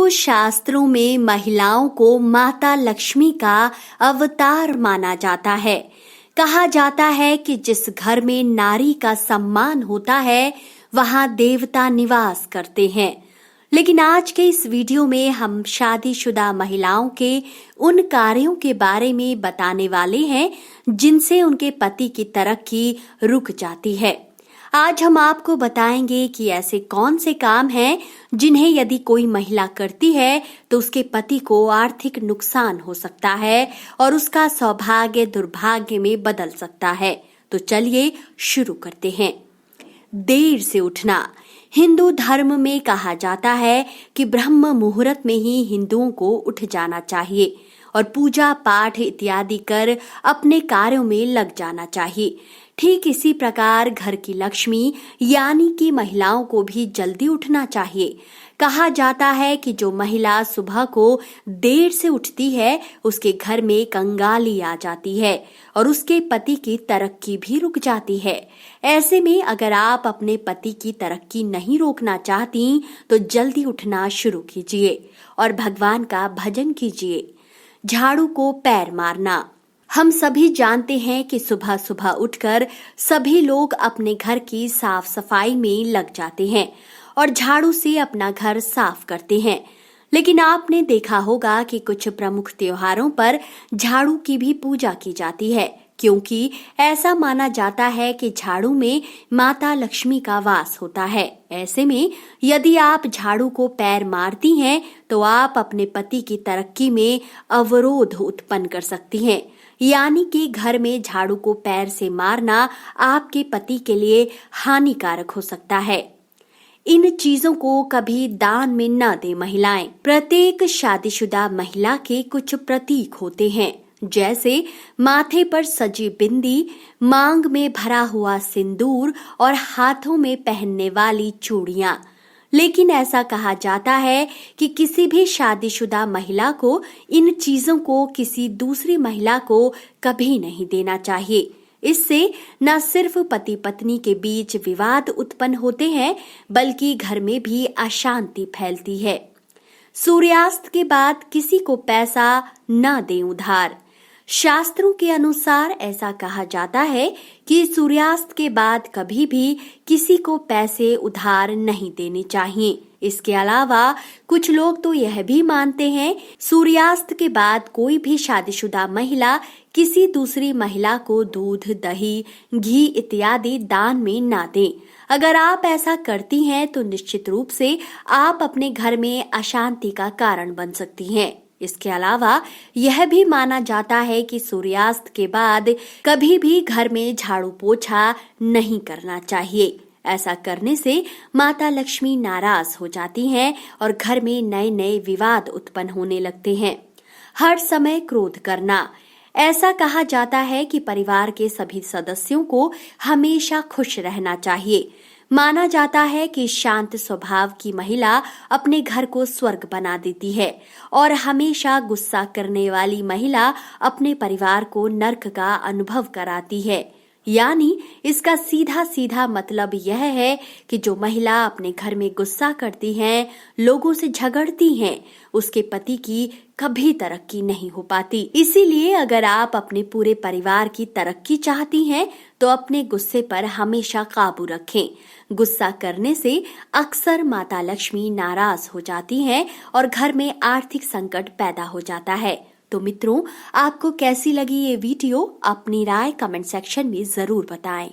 दोस्तों, शास्त्रों में महिलाओं को माता लक्ष्मी का अवतार माना जाता है। कहा जाता है कि जिस घर में नारी का सम्मान होता है वहां देवता निवास करते हैं। लेकिन आज के इस वीडियो में हम शादीशुदा महिलाओं के उन कार्यों के बारे में बताने वाले हैं जिनसे उनके पति की तरक्की रुक जाती है। आज हम आपको बताएंगे कि ऐसे कौन से काम हैं जिन्हें यदि कोई महिला करती है तो उसके पति को आर्थिक नुकसान हो सकता है और उसका सौभाग्य दुर्भाग्य में बदल सकता है। तो चलिए शुरू करते हैं। देर से उठना। हिंदू धर्म में कहा जाता है कि ब्रह्म मुहूर्त में ही हिंदुओं को उठ जाना चाहिए और पूजा पाठ इत्यादि कर अपने कार्यों में लग जाना चाहिए। ठीक इसी प्रकार घर की लक्ष्मी यानी कि महिलाओं को भी जल्दी उठना चाहिए। कहा जाता है कि जो महिला सुबह को देर से उठती है उसके घर में कंगाली आ जाती है और उसके पति की तरक्की भी रुक जाती है। ऐसे में अगर आप अपने पति की तरक्की नहीं रोकना चाहती तो जल्दी उठना शुरू कीजिए और भगवान का भजन कीजिए। झाड़ू को पैर मारना। हम सभी जानते हैं कि सुबह सुबह उठकर सभी लोग अपने घर की साफ सफाई में लग जाते हैं और झाड़ू से अपना घर साफ करते हैं। लेकिन आपने देखा होगा कि कुछ प्रमुख त्योहारों पर झाड़ू की भी पूजा की जाती है, क्योंकि ऐसा माना जाता है कि झाड़ू में माता लक्ष्मी का वास होता है। ऐसे में यदि आप झाड़ू को पैर मारती हैं तो आप अपने पति की तरक्की में अवरोध उत्पन्न कर सकती हैं। यानी कि घर में झाड़ू को पैर से मारना आपके पति के लिए हानिकारक हो सकता है। इन चीजों को कभी दान में न दें महिलाएं। प्रत्येक शादीशुदा महिला के कुछ प्रतीक होते हैं, जैसे माथे पर सजी बिंदी, मांग में भरा हुआ सिंदूर और हाथों में पहनने वाली चूड़ियां। लेकिन ऐसा कहा जाता है कि किसी भी शादीशुदा महिला को इन चीजों को किसी दूसरी महिला को कभी नहीं देना चाहिए। इससे न सिर्फ पति पत्नी के बीच विवाद उत्पन्न होते हैं बल्कि घर में भी अशांति फैलती है। सूर्यास्त के बाद किसी को पैसा न दें उधार। शास्त्रों के अनुसार ऐसा कहा जाता है कि सूर्यास्त के बाद कभी भी किसी को पैसे उधार नहीं देने चाहिए। इसके अलावा कुछ लोग तो यह भी मानते हैं सूर्यास्त के बाद कोई भी शादीशुदा महिला किसी दूसरी महिला को दूध, दही, घी इत्यादि दान में ना दें। अगर आप ऐसा करती हैं तो निश्चित रूप से आप अपने घर में अशांति का कारण बन सकती हैं। इसके अलावा यह भी माना जाता है कि सूर्यास्त के बाद कभी भी घर में झाड़ू पोछा नहीं करना चाहिए। ऐसा करने से माता लक्ष्मी नाराज हो जाती हैं और घर में नए नए विवाद उत्पन्न होने लगते हैं। हर समय क्रोध करना। ऐसा कहा जाता है कि परिवार के सभी सदस्यों को हमेशा खुश रहना चाहिए। माना जाता है कि शांत स्वभाव की महिला अपने घर को स्वर्ग बना देती है और हमेशा गुस्सा करने वाली महिला अपने परिवार को नर्क का अनुभव कराती है। यानी इसका सीधा सीधा मतलब यह है कि जो महिला अपने घर में गुस्सा करती हैं, लोगों से झगड़ती हैं, उसके पति की कभी तरक्की नहीं हो पाती। इसीलिए अगर आप अपने पूरे परिवार की तरक्की चाहती हैं तो अपने गुस्से पर हमेशा काबू रखें। गुस्सा करने से अक्सर माता लक्ष्मी नाराज हो जाती हैं और घर में आर्थिक संकट पैदा हो जाता है। तो मित्रों, आपको कैसी लगी ये वीडियो? अपनी राय कमेंट सेक्शन में जरूर बताएं।